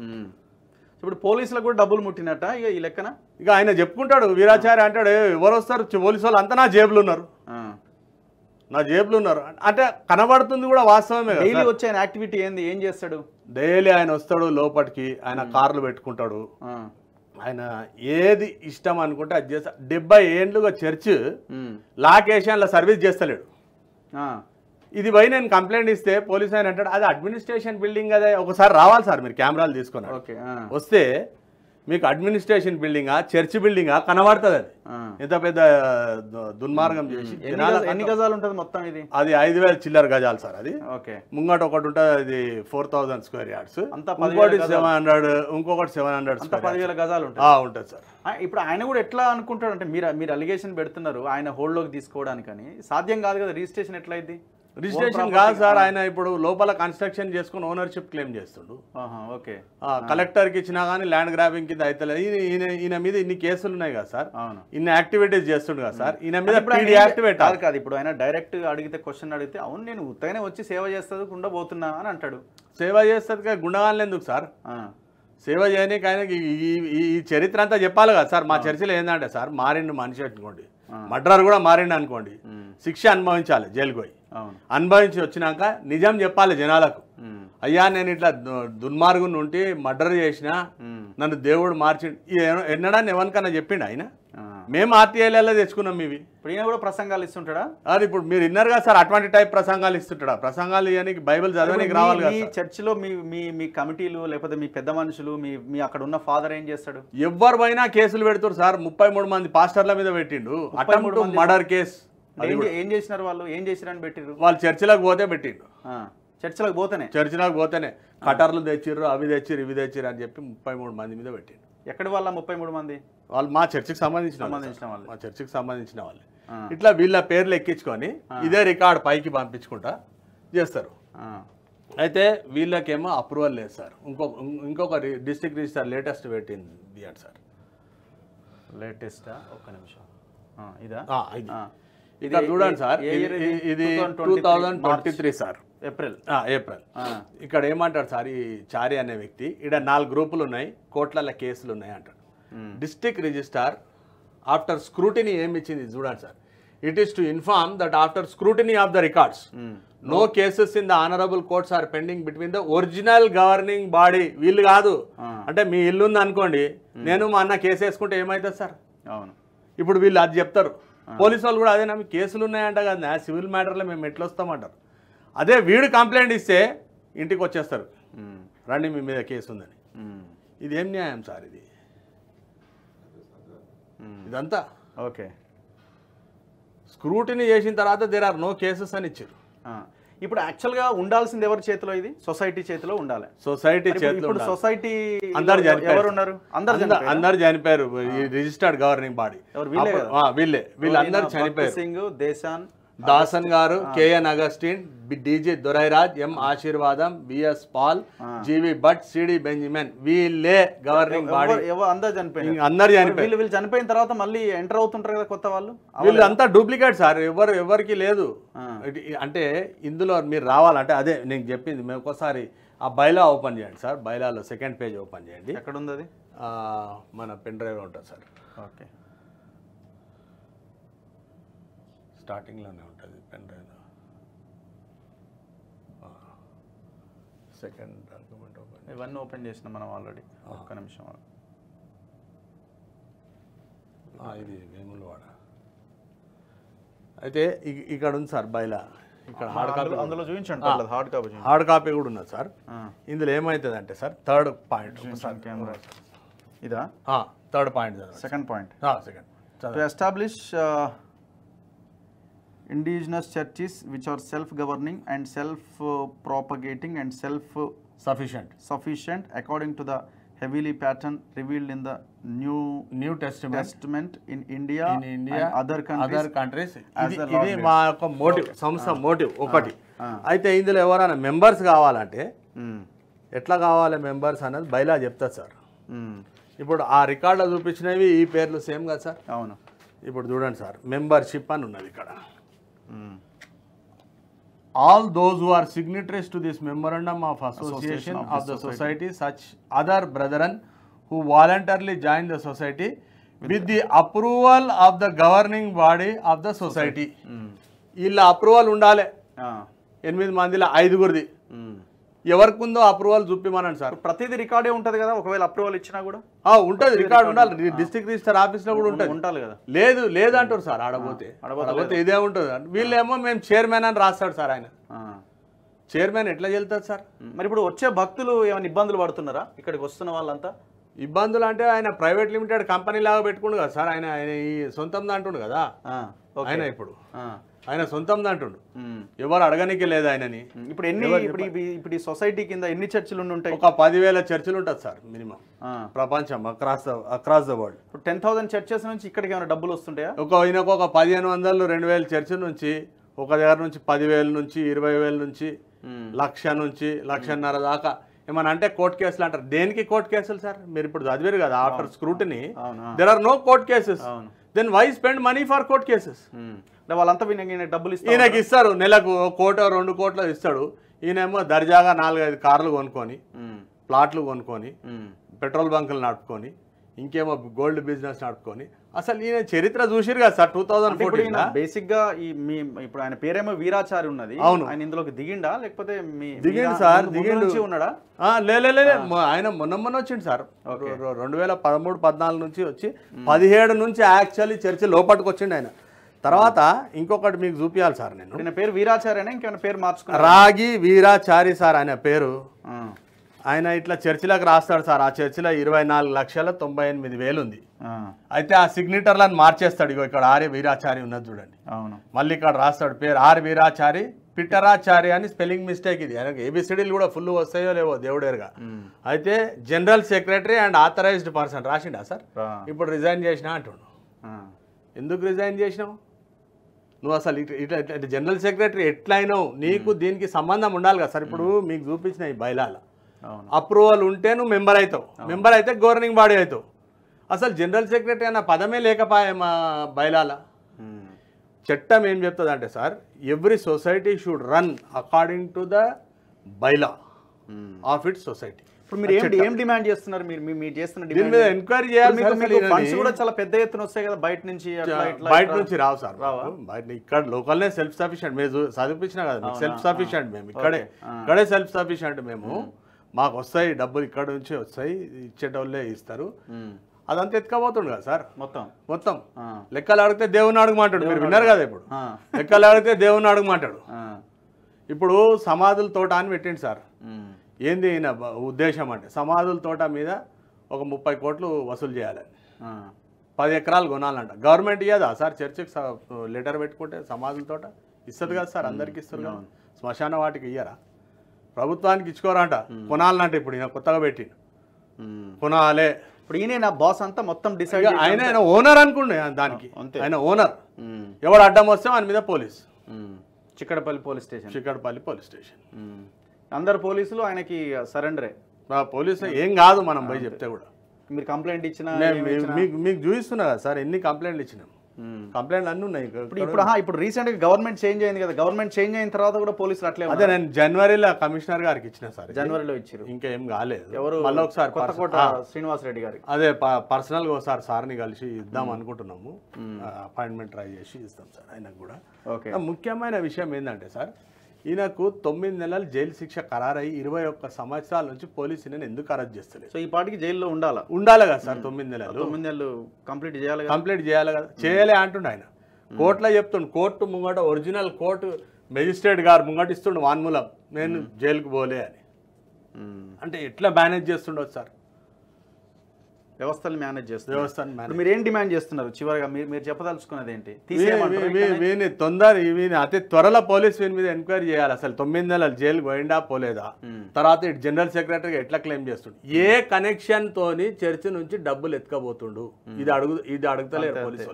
Speaker 1: ఇప్పుడు పోలీసులకు కూడా డబ్బులు ముట్టినట్ట ఇక ఈ లెక్కన.
Speaker 2: ఇక ఆయన చెప్పుకుంటాడు వీరాచారి అంటాడు ఎవరు వస్తారు పోలీసు వాళ్ళు అంతా నా జేబులు ఉన్నారు అంటే కనబడుతుంది కూడా వాస్తవమే.
Speaker 1: డైలీ వచ్చే యాక్టివిటీ ఏంది? ఏం చేస్తాడు?
Speaker 2: డైలీ ఆయన వస్తాడు లోపలికి, ఆయన కార్లు పెట్టుకుంటాడు, ఆయన ఏది ఇష్టం అనుకుంటే అది చేస్తా. 70 ఏండ్లుగా చర్చ్ లాకేషన్ల సర్వీస్ చేస్తలేడు. ఇది పోయి నేను కంప్లైంట్ ఇస్తే పోలీస్ ఆయన అంటాడు అది అడ్మినిస్ట్రేషన్ బిల్డింగ్ అదే, ఒకసారి రావాలి సార్ మీరు కెమెరాలు తీసుకుని. వస్తే మీకు అడ్మినిస్ట్రేషన్ బిల్డింగా చర్చ్ బిల్డింగా కనబడుతుంది. అది ఎంత పెద్ద దుర్మార్గం చేసి.
Speaker 1: ఎన్ని గజాలు ఉంటుంది మొత్తం? ఇది అది
Speaker 2: 5,000 చిల్లర గజాలు సార్. అది ముంగట ఒకటి ఉంటుంది, అది 4,000 స్క్వేర్ యార్డ్స్. ఇంకోటి 700, ఇంకొకటి 700,
Speaker 1: 10,000 గజాలు
Speaker 2: ఉంటుంది సార్.
Speaker 1: ఇప్పుడు ఆయన కూడా ఎట్లా అనుకుంటాడు అంటే మీరు అలిగేషన్ పెడుతున్నారు ఆయన హోల్డ్లోకి తీసుకోవడానికని, సాధ్యం కాదు కదా. రిజిస్ట్రేషన్ ఎట్లా అయింది?
Speaker 2: రిజిస్ట్రేషన్ కాదు సార్, ఆయన ఇప్పుడు లోపల కన్స్ట్రక్షన్ చేసుకుని ఓనర్షిప్ క్లెయిమ్ చేస్తుండు.
Speaker 1: ఓకే.
Speaker 2: కలెక్టర్కి ఇచ్చినా కానీ ల్యాండ్ గ్రాబింగ్ కింద అయితే ఈయన మీద ఇన్ని కేసులు ఉన్నాయి కదా సార్,
Speaker 1: అవును,
Speaker 2: ఇన్ని యాక్టివిటీస్ చేస్తుండు కదా సార్, ఈయన మీద పీడీ యాక్టివేట్
Speaker 1: కాదు. ఇప్పుడు ఆయన డైరెక్ట్ అడిగితే క్వశ్చన్ అడిగితే అవును నేను ఉత్తగానే వచ్చి సేవ చేస్తుంది ఉండబోతున్నా అని అంటాడు.
Speaker 2: సేవ చేస్తుంది కదా, గుండగాళ్ళు ఎందుకు సార్? సేవ చేయడానికి ఆయనకి ఈ చరిత్ర అంతా చెప్పాలి కదా సార్. మా చర్చలో ఏంటంటే సార్, మారిండు మనిషి అనుకోండి, మర్డర్ కూడా మారిండు అనుకోండి, శిక్ష అనుభవించాలి జైలుకు పోయి. అనుభవించి వచ్చినాక నిజం చెప్పాలి జనాలకు, అయ్యా నేను ఇట్లా దుర్మార్గుని ఉంటే మర్డర్ చేసిన, నన్ను దేవుడు మార్చి ఎన్నడాన్ని ఎవరికన్నా చెప్పిండు ఆయన? మేము ఆర్టీఐలలో తెచ్చుకున్నాం ఇవి.
Speaker 1: ఇప్పుడు ఈయన కూడా ప్రసంగాలు ఇస్తుంటాడా?
Speaker 2: అది ఇప్పుడు మీరు విన్నారు కదా సార్, అటువంటి టైప్ ప్రసంగాలు ఇస్తుంటాడా? ప్రసంగాలు ఇవ్వడానికి బైబిల్ చదవడానికి రావాలి కదా.
Speaker 1: మీ చర్చిలో మీ కమిటీలు లేకపోతే మీ పెద్ద మనుషులు మీ అక్కడ ఉన్న ఫాదర్ ఏం చేస్తాడు?
Speaker 2: ఎవరు పైన కేసులు పెడుతారు సార్. 33 మంది పాస్టర్ల మీద పెట్టిండు అటెంప్ట్ మర్డర్ కేసు.
Speaker 1: ఏం చేసినారు వాళ్ళు? ఏం చేసిరని పెట్టిర్రు?
Speaker 2: వాళ్ళు చర్చిలకు పోతే పెట్టిండు.
Speaker 1: చర్చిలకు పోతేనే
Speaker 2: కటర్లు తెచ్చిర్రు, అవి తెచ్చిర్రు, ఇవి తెచ్చిర్రు అని చెప్పి 33 మంది మీద పెట్టిండు.
Speaker 1: ఎక్కడి వాళ్ళ 33 మంది?
Speaker 2: వాళ్ళు మా చర్చికి సంబంధించిన
Speaker 1: వాళ్ళు.
Speaker 2: మా చర్చికి సంబంధించిన వాళ్ళు. ఇట్లా వీళ్ళ పేర్లు ఎక్కించుకొని ఇదే రికార్డ్ పైకి పంపించుకుంటా చేస్తారు. అయితే వీళ్ళకేమో అప్రూవల్ లేదు సార్. ఇంకొక డిస్ట్రిక్ట్ రిజిస్టర్ లేటెస్ట్ పెట్టింది అంట సార్.
Speaker 1: లేటెస్టా? ఒక్క నిమిషం. ఇదా?
Speaker 2: ఇక్కడ చూడండి సార్, ఇది 2023 సార్, ఏప్రిల్. ఇక్కడ ఏమంటాడు సార్ ఈ చారి అనే వ్యక్తి, ఇక్కడ 4 గ్రూపులు ఉన్నాయి, కోట్ల కేసులు ఉన్నాయి అంటాడు. డిస్ట్రిక్ట్ రిజిస్టార్ ఆఫ్టర్ స్క్రూటినీ ఏమి ఇచ్చింది చూడండి sir. It is to inform that after scrutiny of the records no cases in the honourable courts are pending between the original governing body. వీళ్ళు కాదు అంటే మీ ఇల్లు ఉంది అనుకోండి, నేను మా అన్న కేసు వేసుకుంటే ఏమవుతుంది సార్? అవును. ఇప్పుడు వీళ్ళు అది చెప్తారు, పోలీసు వాళ్ళు కూడా అదేనా మీ కేసులు ఉన్నాయంట కదా, సివిల్ మ్యాటర్లో మేము ఎట్లా వస్తామంటారు. అదే వీడు కంప్లైంట్ ఇస్తే ఇంటికి వచ్చేస్తారు, రండి మీ మీద కేసు ఉందని. ఇది ఏం న్యాయం సార్? ఇదంతా
Speaker 1: ఓకే.
Speaker 2: స్క్రూటినీ చేసిన తర్వాత దేర్ ఆర్ నో కేసెస్ అని ఇచ్చారు.
Speaker 1: ఇప్పుడు యాక్చువల్గా ఉండాల్సింది ఎవరి చేతిలో? ఇది సొసైటీ చేతిలో ఉండాలి.
Speaker 2: సొసైటీ చేతిలో.
Speaker 1: ఇప్పుడు సొసైటీ
Speaker 2: అందరు
Speaker 1: ఎవరున్నారు?
Speaker 2: అందరు చనిపోయారు. ఈ రిజిస్టర్డ్ గవర్నింగ్ బాడీ వీళ్ళందరూ చనిపోయారు.
Speaker 1: సింగ్, దేశాన్,
Speaker 2: దాసన్ గారు, కేఎన్ అగస్టిన్, డిజి దొరైరాజ్, ఎం ఆశీర్వాదం, బిఎస్ పాల్, జీవి భట్, సిడి బెంజమిన్, వీళ్ళే గవర్నింగ్ బాడీ.
Speaker 1: అందరు చనిపోయారు. వీళ్ళు చనిపోయిన తర్వాత మళ్ళీ ఎంటర్ అవుతుంటారు కదా కొత్త వాళ్ళు.
Speaker 2: వీళ్ళు అంతా డూప్లికేట్ సార్, ఎవరికి లేదు. అంటే ఇందులో మీరు రావాలంటే అదే నేను చెప్పింది, మేము ఒకసారి ఆ బైలా ఓపెన్ చేయండి సార్. బైలాలో సెకండ్ పేజ్ ఓపెన్ చేయండి.
Speaker 1: ఎక్కడ ఉంది అది?
Speaker 2: మన పెన్ డ్రైవ్ ఉంటుంది సార్.
Speaker 1: ఓకే,
Speaker 2: స్టార్టింగ్లోనే ఉంటుంది pen drive. Second document open.
Speaker 1: ఇవన్నీ ఓపెన్ చేసినాం మనం ఆల్రెడీ. ఒక్క నిమిషం.
Speaker 2: ఇది వేములవాడ. అయితే ఇక్కడ ఉంది సార్ బైలా. ఇక్కడ హార్డ్ కాపీ
Speaker 1: అందులో చూపించండి.
Speaker 2: హార్డ్ కాపీ కూడా ఉన్నది సార్. ఇందులో ఏమవుతుంది అంటే సార్, థర్డ్ పాయింట్
Speaker 1: కెమెరా ఇదా?
Speaker 2: Third point,
Speaker 1: second point.
Speaker 2: Second,
Speaker 1: to establish indigenous churches which are self-governing and self-propagating and self-sufficient according to the heavenly pattern revealed in the New Testament in India and other countries.
Speaker 2: ఇది మా యొక్క మోటివ్, సంస్థ మోటివ్ ఒకటి. అయితే ఇందులో ఎవరైనా మెంబర్స్ కావాలంటే ఎట్లా కావాలి మెంబర్స్ అన్నది బైలా చెప్తారు సార్. ఇప్పుడు ఆ రికార్డులో చూపించినవి ఈ పేర్లు సేమ్ కదా సార్?
Speaker 1: అవును.
Speaker 2: ఇప్పుడు చూడండి సార్, మెంబర్షిప్ అని ఉన్నది ఇక్కడ. All those who are signatories to this memorandum of association of the society, such other brethren who voluntarily join the society with the approval of the governing body of the society. వీళ్ళ అప్రూవల్ ఉండాలి. 8 మందిలో 5గురిది. ఎవరికి ఉందో అప్రూవల్ చూపిమనండి సార్.
Speaker 1: ప్రతిదీ రికార్డే ఉంటుంది కదా, ఒకవేళ అప్రూవల్ ఇచ్చినా కూడా
Speaker 2: ఉంటుంది, రికార్డ్ ఉండాలి. డిస్ట్రిక్ట్ రిజిస్టర్ ఆఫీస్లో కూడా ఉంటుంది
Speaker 1: కదా.
Speaker 2: లేదంటారు సార్. ఆడపోతే ఇదే ఉంటుంది. వీళ్ళేమో మేము చైర్మన్ అని రాస్తాడు సార్. ఆయన చైర్మన్ ఎట్లా వెళ్తారు సార్?
Speaker 1: మరి ఇప్పుడు వచ్చే భక్తులు ఏమైనా ఇబ్బందులు పడుతున్నారా? ఇక్కడికి వస్తున్న వాళ్ళంతా
Speaker 2: ఇబ్బందులు అంటే ఆయన ప్రైవేట్ లిమిటెడ్ కంపెనీ లాగా పెట్టుకుండు కదా సార్. ఆయన ఈ సొంతం అంటుండు కదా ఆయన. ఆయన సొంతం అంటుండు, ఎవరు అడగనికి లేదు ఆయనని.
Speaker 1: ఇప్పుడు ఇప్పుడు ఈ సొసైటీ కింద ఎన్ని చర్చిలు ఉంటాయి?
Speaker 2: ఒక 10,000 చర్చిలు ఉంటుంది సార్ మినిమం, ప్రపంచం అక్రాస్ ద వరల్డ్.
Speaker 1: ఇప్పుడు 10,000 చర్చెస్ నుంచి ఇక్కడికి ఏమైనా డబ్బులు వస్తుంటాయా?
Speaker 2: ఈయనకు ఒక 1,500 2,000 చర్చిల నుంచి ఒక దగ్గర నుంచి 10,000 నుంచి 20,000 నుంచి 1,00,000 నుంచి 1,50,000 దాకా ఏమన్నా అంటే కోర్టు కేసులు అంటారు. దేనికి కోర్టు కేసులు సార్? మీరు ఇప్పుడు చదివారు కదా after scrutiny there are no court cases. Then why spend money for court cases?
Speaker 1: వాళ్ళంతా డబ్బులు
Speaker 2: ఈయనకి ఇస్తారు, నెలకు 1 కోటి 2 కోట్లు ఇస్తాడు. ఈయనేమో దర్జాగా 4-5 కార్లు కొనుక్కొని, ప్లాట్లు కొనుక్కొని, పెట్రోల్ బంకులు నడుపుకొని, ఇంకేమో గోల్డ్ బిజినెస్ నడుపుకొని. అసలు ఈయన చరిత్ర చూసిరు కదా సార్ 2014.
Speaker 1: బేసిక్ గా ఇప్పుడు ఆయన పేరేమో వీరాచారి ఉన్నది.
Speaker 2: అవును.
Speaker 1: ఆయన ఇందులోకి దిగిండా లేకపోతే
Speaker 2: దిగిండు సార్, దిగిండు
Speaker 1: ఉన్నాడా?
Speaker 2: ఆయన మొన్న వచ్చిండు సార్. 2013-14 నుంచి వచ్చి 17 నుంచి యాక్చువల్లీ చర్చ లోపలికి వచ్చిండు ఆయన. తర్వాత ఇంకొకటి మీకు చూపించాలి సార్. నేను
Speaker 1: పేరు వీరాచారి ఇంకేమైనా పేరు మార్చుకున్నా?
Speaker 2: రాగి వీరాచారి సార్ ఆయన పేరు. ఆయన ఇట్లా చర్చిలకు రాస్తాడు సార్. ఆ చర్చిలో 24,98,000 ఉంది. అయితే ఆ సిగ్నేచర్లను మార్చేస్తాడు. ఇగో ఇక్కడ ఆర్య వీరాచారి ఉన్నది చూడండి.
Speaker 1: అవును.
Speaker 2: మళ్ళీ ఇక్కడ రాస్తాడు పేరు ఆర్ వీరాచారి, పిట్టరాచారి అని స్పెల్లింగ్ మిస్టేక్. ఇది ఆయనకు ఏబిసిడీలు కూడా ఫుల్ వస్తాయో లేవో దేవుడేరుగా. అయితే general secretary and authorised person రాసిండా సార్. ఇప్పుడు రిజైన్ చేసినా అంటుండు. ఎందుకు రిజైన్ చేసినావు నువ్వు? అసలు ఇట్లా జనరల్ సెక్రటరీ ఎట్లయినావు? నీకు దీనికి సంబంధం ఉండాలి కదా సార్. ఇప్పుడు మీకు చూపించిన ఈ బైలాల అప్రూవల్ ఉంటే నువ్వు మెంబర్ అవుతావు. మెంబర్ అయితే గవర్నింగ్ బాడీ అవుతావు. అసలు జనరల్ సెక్రటరీ అన్న పదమే లేకపోయా మా బైలాల. చట్టం ఏం చెప్తుంది అంటే sir, every society should run according to the bylaw of it's society.
Speaker 1: ఇప్పుడు మీరు ఏం డిమాండ్ చేస్తున్నారు? మీరు చేస్తున్న
Speaker 2: దీని మీద ఎంక్వైరీ చేయాలి.
Speaker 1: ఫండ్స్ కూడా చాలా పెద్ద ఎత్తున వస్తాయి కదా బయట నుంచి.
Speaker 2: బయట నుంచి రావు సార్. బయట ఇక్కడ లోకల్నే సెల్ఫ్ సఫిషియెంట్. మేము చదివించినా కదా సెల్ఫ్ సఫిషియెంట్. మేము ఇక్కడే సెల్ఫ్ సఫిషియెంట్. మేము మాకు వస్తాయి డబ్బులు, ఇక్కడ నుంచి వస్తాయి, ఇచ్చేటోళ్ళే ఇస్తారు. అదంతా ఎత్తుకపోతుండు కదా సార్. మొత్తం లెక్కలు అడిగితే దేవుని అడగమంటాడు. మీరు విన్నారు కదా ఇప్పుడు. లెక్కలు అడిగితే దేవుని అడగమంటాడు. ఇప్పుడు సమాధుల తోట అని పెట్టిండు సార్. ఏంది ఈయన ఉద్దేశం అంటే, సమాధుల తోట మీద ఒక 30 కోట్లు వసూలు చేయాలని, 10 ఎకరాలు కొనాలంట. గవర్నమెంట్ ఇయ్యదా సార్? చర్చికి లెటర్ పెట్టుకుంటే సమాధుల తోట ఇస్తుంది కదా సార్, అందరికి ఇస్తారు కదా. శ్మశాన వాటికి ఇయ్యరా? ప్రభుత్వానికి ఇచ్చుకోరంట. కొనాలంటే ఇప్పుడు ఈయన కొత్తగా పెట్టిండు, కొనాలే.
Speaker 1: ఇప్పుడు ఈయన నా బాస్ అంతా మొత్తం డిసైడ్.
Speaker 2: ఆయన ఓనర్ అనుకోండి, దానికి ఆయన ఓనర్. ఎవడు అడ్డం వస్తే ఆయన మీద పోలీస్.
Speaker 1: Chikkadpally police station. అందరు పోలీసులు ఆయనకి సరెండరే.
Speaker 2: పోలీసు ఏం కాదు మనం పోయి చెప్తే కూడా.
Speaker 1: మీరు కంప్లైంట్ ఇచ్చినా
Speaker 2: మీకు చూపిస్తున్నా కదా సార్ ఎన్ని కంప్లైంట్లు ఇచ్చినాం. కంప్లైంట్లు అన్నీ ఉన్నాయి.
Speaker 1: ఇప్పుడు రీసెంట్ గా గవర్నమెంట్ చేంజ్ అయింది కదా. గవర్నమెంట్ చేంజ్ అయిన తర్వాత కూడా పోలీసులు అట్లే.
Speaker 2: అదే నేను జనవరిలో కమిషనర్ గారికి ఇచ్చిన సార్.
Speaker 1: జనవరిలో ఇచ్చారు,
Speaker 2: ఇంకేం కాలేదు.
Speaker 1: ఎవరు?
Speaker 2: మళ్ళీ ఒకసారి
Speaker 1: కొత్తకోట శ్రీనివాస్ రెడ్డి గారికి.
Speaker 2: అదే పర్సనల్ గా ఒకసారి సార్ని కలిసి ఇద్దాం అనుకుంటున్నాము. అపాయింట్మెంట్ ట్రై చేసి ఇస్తాం సార్ ఆయనకు కూడా. ముఖ్యమైన విషయం ఏంటంటే సార్, ఈయనకు 9 నెలలు జైలు శిక్ష ఖరారై 21 సంవత్సరాల నుంచి పోలీసు ఈయన ఎందుకు అరెస్ట్ చేస్తలేదు?
Speaker 1: సో ఈ పాటికి జైల్లో
Speaker 2: ఉండాలి కదా సార్. 9 నెలలు
Speaker 1: కంప్లీట్ చేయాలి
Speaker 2: కదా. చేయలే అంటుండే ఆయన. కోర్టులో చెప్తుండు. కోర్టు ముంగట ఒరిజినల్ కోర్టు మెజిస్ట్రేట్ గారు ముంగట ఇస్తుండు వాన్మూలం, నేను జైలుకు పోలే అని. అంటే ఎట్లా మేనేజ్ చేస్తుండొచ్చు సార్?
Speaker 1: వ్యవస్థను మేనేజ్ చేస్తారు. మీరు ఏం డిమాండ్ చేస్తున్నారు చివరిగా? మీరు చెప్పదలుచుకున్నది ఏంటి?
Speaker 2: అతి త్వరలో పోలీస్ వీని మీద ఎంక్వైరీ చేయాలి. అసలు 9 నెలలు జైలు పోయిందా పోలేదా? తర్వాత జనరల్ సెక్రటరీగా ఎట్లా క్లెయిమ్ చేస్తుండు? ఏ కనెక్షన్ తోని చర్చ్ నుంచి డబ్బులు ఎత్తుకపోతుండు? ఇది అడుగుతలేరు పోలీసు.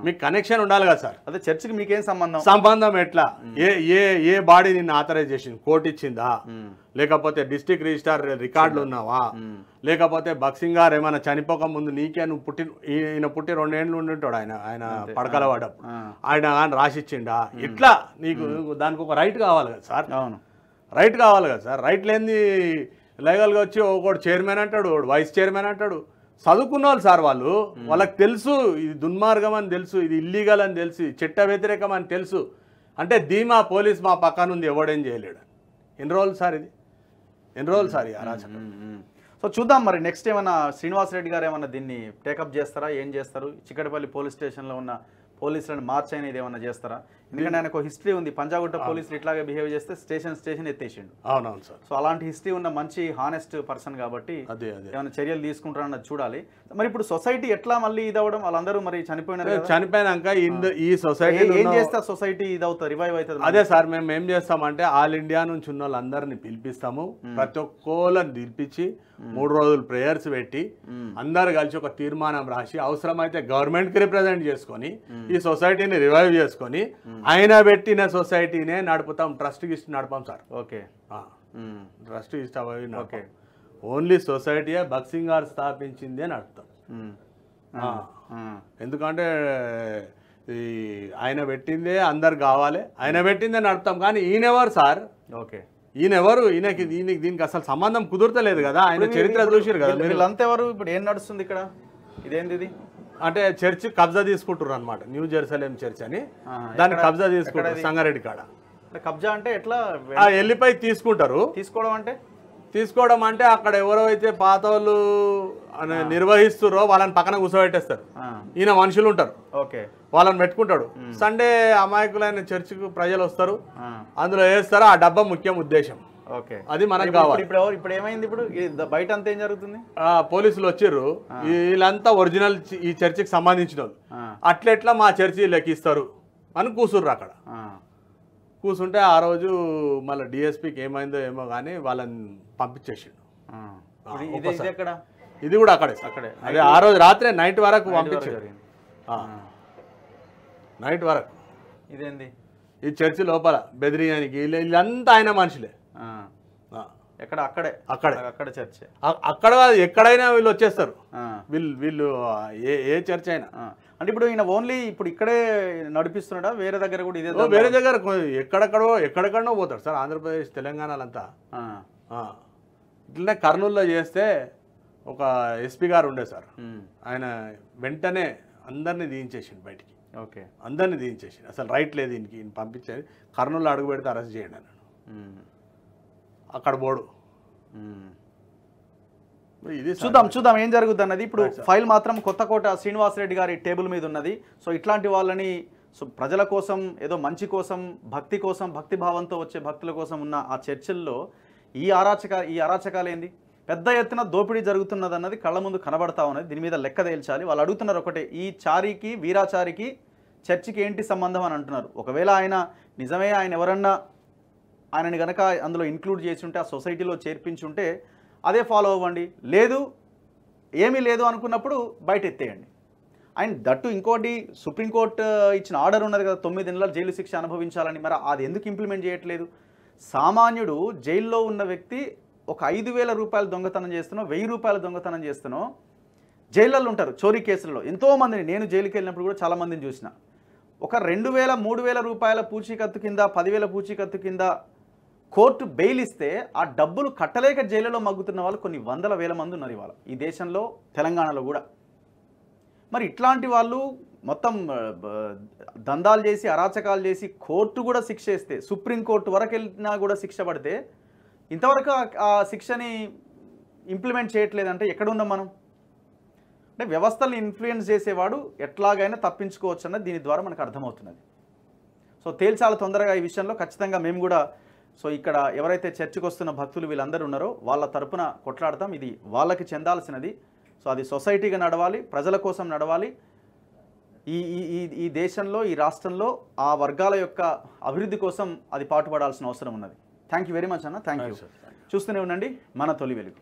Speaker 2: మీకు కనెక్షన్ ఉండాలి కదా సార్.
Speaker 1: అదే చర్చికి మీకేం
Speaker 2: సంబంధం ఎట్లా? ఏ బాడీ నిన్ను ఆథరైజ్ చేసింది? కోర్టు ఇచ్చిందా? లేకపోతే డిస్ట్రిక్ట్ రిజిస్టార్ రికార్డులు ఉన్నావా? లేకపోతే బక్సింగ్ గారు ఏమైనా చనిపోక ముందు నీకే నువ్వు ఈయన పుట్టి 2 ఏళ్ళు ఉండింటాడు ఆయన పడకల పడ్డప్పుడు, ఆయన కానీ రాసిచ్చిండా? ఇట్లా నీకు దానికి ఒక రైట్ కావాలి కదా సార్. రైట్ కావాలి కదా సార్. రైట్ లేని లీగల్గా వచ్చి ఒకడు చైర్మన్ అంటాడు, ఒకడు వైస్ చైర్మన్ అంటాడు. చదువుకున్న వాళ్ళు సార్, వాళ్ళకి తెలుసు ఇది దుర్మార్గం అని తెలుసు, ఇది ఇల్లీగల్ అని తెలుసు, చట్ట వ్యతిరేకం అని తెలుసు. అంటే ధీమా పోలీస్ మా పక్కన ఉంది, ఎవడేం చేయలేడు. ఎన్ని రోజులు సార్ ఇది? ఎన్ని రోజులు సార్ ఈ అరాచకం?
Speaker 1: సో చూద్దాం మరి నెక్స్ట్ ఏమన్నా శ్రీనివాస్ రెడ్డి గారు ఏమన్నా దీన్ని టేకప్ చేస్తారా? ఏం చేస్తారు? చిక్కడపల్లి పోలీస్ స్టేషన్లో ఉన్న పోలీసులను మార్చైనది ఏమన్నా చేస్తారా? ఎందుకంటే ఆయనకు హిస్టరీ ఉంది. పంజాగుట్ట పోలీసులు ఇట్లాగే బిహేవ్ చేస్తే స్టేషన్ ఎత్తేసిండు.
Speaker 2: అవునవును సార్.
Speaker 1: సో అలాంటి హిస్టరీ ఉన్న మంచి హానెస్ట్ పర్సన్ కాబట్టి ఏమైనా చర్యలు తీసుకుంటారన్నది చూడాలి. మరి ఇప్పుడు సొసైటీ ఎట్లా మళ్ళీ ఇది అవ్వడం? వాళ్ళందరూ మరి
Speaker 2: చనిపోయినాక ఈ సొసైటీ
Speaker 1: ఏం చేస్తే సొసైటీ ఇది అవుతుంది, రివైవ్ అవుతుంది?
Speaker 2: అదే సార్, మేము ఏం చేస్తామంటే ఆల్ ఇండియా నుంచి ఉన్న వాళ్ళందరినీ పిలిపిస్తాము. ప్రతి ఒక్కళ్ళని పిలిపించి 3 రోజులు ప్రేయర్స్ పెట్టి అందరు కలిసి ఒక తీర్మానం రాసి అవసరమైతే గవర్నమెంట్కి రిప్రజెంట్ చేసుకొని ఈ సొసైటీని రివైవ్ చేసుకొని ఆయన పెట్టిన సొసైటీనే నడుపుతాం, ట్రస్ట్ గిస్ట్ నడపాం సార్.
Speaker 1: ఓకే.
Speaker 2: ట్రస్ట్ గిస్ట్ అవి ఓకే, ఓన్లీ సొసైటీయే బక్సింగ్ గారు స్థాపించిందే నడుపుతాం. ఎందుకంటే ఈ ఆయన పెట్టిందే అందరు కావాలి, ఆయన పెట్టిందే నడుపుతాం. కానీ ఈయనెవరు సార్?
Speaker 1: ఓకే,
Speaker 2: ఈయనెవరు? ఈయనకి దీనికి అసలు సంబంధం కుదురతలేదు కదా. ఆయన చరిత్ర చూసారు కదా.
Speaker 1: వీళ్ళంతా ఎవరు? ఇప్పుడు ఏం నడుస్తుంది ఇక్కడ? ఇదేంది ఇది?
Speaker 2: అంటే చర్చ్ కబ్జా తీసుకుంటారు అనమాట, న్యూ జెరూసలేం చర్చ్ అని. దాన్ని కబ్జా తీసుకుంటారు సంగారెడ్డి కాడ.
Speaker 1: కబ్జా అంటే ఎట్లా?
Speaker 2: వెళ్ళిపోయి తీసుకుంటారు. తీసుకోవడం అంటే అక్కడ ఎవరైతే పాత వాళ్ళు నిర్వహిస్తురో వాళ్ళని పక్కన కూర్చోబెట్టేస్తారు. ఈయన మనుషులు ఉంటారు, వాళ్ళని పెట్టుకుంటాడు. సండే అమాయకులైన చర్చికి ప్రజలు వస్తారు, అందులో వేస్తారు. ఆ డబ్బా ముఖ్యం ఉద్దేశం, అది మనకు కావాలి.
Speaker 1: ఇప్పుడు ఏమైంది? ఇప్పుడు బయట అంతా ఏం జరుగుతుంది?
Speaker 2: పోలీసులు వచ్చిర్రు, వీళ్ళంతా ఒరిజినల్ ఈ చర్చికి సంబంధించిన వాళ్ళు. అట్లెట్లా మా చర్చి లెక్కిస్తారు అని కూర్చుర్రు అక్కడ. కూర్చుంటే ఆ రోజు మళ్ళీ డిఎస్పీకి ఏమైందో ఏమో కానీ వాళ్ళని పంపించేసిండు. ఇది కూడా అక్కడే. అదే ఆ రోజు రాత్రే నైట్ వరకు పంపించారు. నైట్ వరకు
Speaker 1: ఇదేంది?
Speaker 2: ఈ చర్చి లోపల బెదిరియానికి వీళ్ళంతా ఆయన మనుషులే. అక్కడ ఎక్కడైనా వీళ్ళు వచ్చేస్తారు. వీళ్ళు ఏ చర్చ్ అయినా.
Speaker 1: అంటే ఇప్పుడు ఈయన ఓన్లీ ఇప్పుడు ఇక్కడే నడిపిస్తున్నాడా? వేరే దగ్గర కూడా ఇదే?
Speaker 2: వేరే దగ్గర ఎక్కడెక్కడో పోతాడు సార్. ఆంధ్రప్రదేశ్ తెలంగాణలంతా. ఇట్లనే కర్నూలులో చేస్తే ఒక ఎస్పీ గారు ఉండే సార్, ఆయన వెంటనే అందరినీ దించేసిండు బయటికి. అందరినీ దించేసిండు. అసలు రైట్ లేదు దీనికి, పంపించేది కర్నూలులో అడుగు పెడితే అరెస్ట్ చేయండి అన్నాడు. అక్కడ బోడు.
Speaker 1: ఇది చూద్దాం ఏం జరుగుతుంది అన్నది. ఇప్పుడు ఫైల్ మాత్రం కొత్తకోట శ్రీనివాసరెడ్డి గారి టేబుల్ మీద ఉన్నది. సో ఇట్లాంటి వాళ్ళని ప్రజల కోసం, ఏదో మంచి కోసం, భక్తి కోసం, భక్తి భావంతో వచ్చే భక్తుల కోసం ఉన్న ఆ చర్చిల్లో ఈ అరాచకాలు ఏంది? పెద్ద ఎత్తున దోపిడీ జరుగుతున్నది అన్నది కళ్ళ ముందు కనబడతా ఉన్నది. దీని మీద లెక్క తేల్చాలి. వాళ్ళు అడుగుతున్నారు ఒకటే, ఈ చారికి, వీరాచారికి చర్చికి ఏంటి సంబంధం అని అంటున్నారు. ఒకవేళ ఆయన నిజమే ఆయన ఎవరన్నా ఆయనని కనుక అందులో ఇంక్లూడ్ చేసి ఉంటే, ఆ సొసైటీలో చేర్పించుంటే అదే ఫాలో అవ్వండి. లేదు, ఏమీ లేదు అనుకున్నప్పుడు బయట ఎత్తేయండి. అండ్ దట్టు ఇంకోటి, సుప్రీంకోర్టు ఇచ్చిన ఆర్డర్ ఉన్నది కదా 9 నెలల జైలు శిక్ష అనుభవించాలని. మరి అది ఎందుకు ఇంప్లిమెంట్ చేయట్లేదు? సామాన్యుడు జైల్లో ఉన్న వ్యక్తి ఒక 5,000 రూపాయలు దొంగతనం చేస్తున్నావు, 1000 రూపాయలు దొంగతనం చేస్తున్నావు, జైళ్ళల్లో ఉంటారు చోరీ కేసులలో. ఎంతోమందిని, నేను జైలుకి వెళ్ళినప్పుడు కూడా చాలామందిని చూసిన. ఒక 2,000, 3,000 రూపాయల పూచీకత్తు కింద, 10,000 పూచీకత్తు కింద కోర్టు బెయిల్ ఇస్తే ఆ డబ్బులు కట్టలేక జైలులో మగ్గుతున్న వాళ్ళు కొన్ని వందల వేల మంది ఉన్నారు ఇవాళ ఈ దేశంలో, తెలంగాణలో కూడా. మరి ఇట్లాంటి వాళ్ళు మొత్తం దందాలు చేసి, అరాచకాలు చేసి కోర్టు కూడా శిక్ష ఇస్తే, సుప్రీంకోర్టు వరకు వెళ్ళినా కూడా శిక్ష పడితే, ఇంతవరకు ఆ శిక్షని ఇంప్లిమెంట్ చేయట్లేదంటే ఎక్కడున్నాం మనం? అంటే వ్యవస్థల్ని ఇన్ఫ్లుయెన్స్ చేసేవాడు ఎట్లాగైనా తప్పించుకోవచ్చు అన్నది దీని ద్వారా మనకు అర్థమవుతున్నది. సో తేల్చాలి తొందరగా ఈ విషయంలో. ఖచ్చితంగా మేము కూడా ఇక్కడ ఎవరైతే చర్చికి వస్తున్న భక్తులు వీళ్ళందరూ ఉన్నారో వాళ్ళ తరపున కొట్లాడతాం. ఇది వాళ్ళకి చెందాల్సినది. సో అది సొసైటీగా నడవాలి, ప్రజల కోసం నడవాలి. ఈ దేశంలో, ఈ రాష్ట్రంలో ఆ వర్గాల యొక్క అభివృద్ధి కోసం అది పాటుపడాల్సిన అవసరం ఉన్నది. థ్యాంక్ యూ వెరీ మచ్ అన్న. Thank you. చూస్తూనే ఉండండి మన తొలి వెలుగు.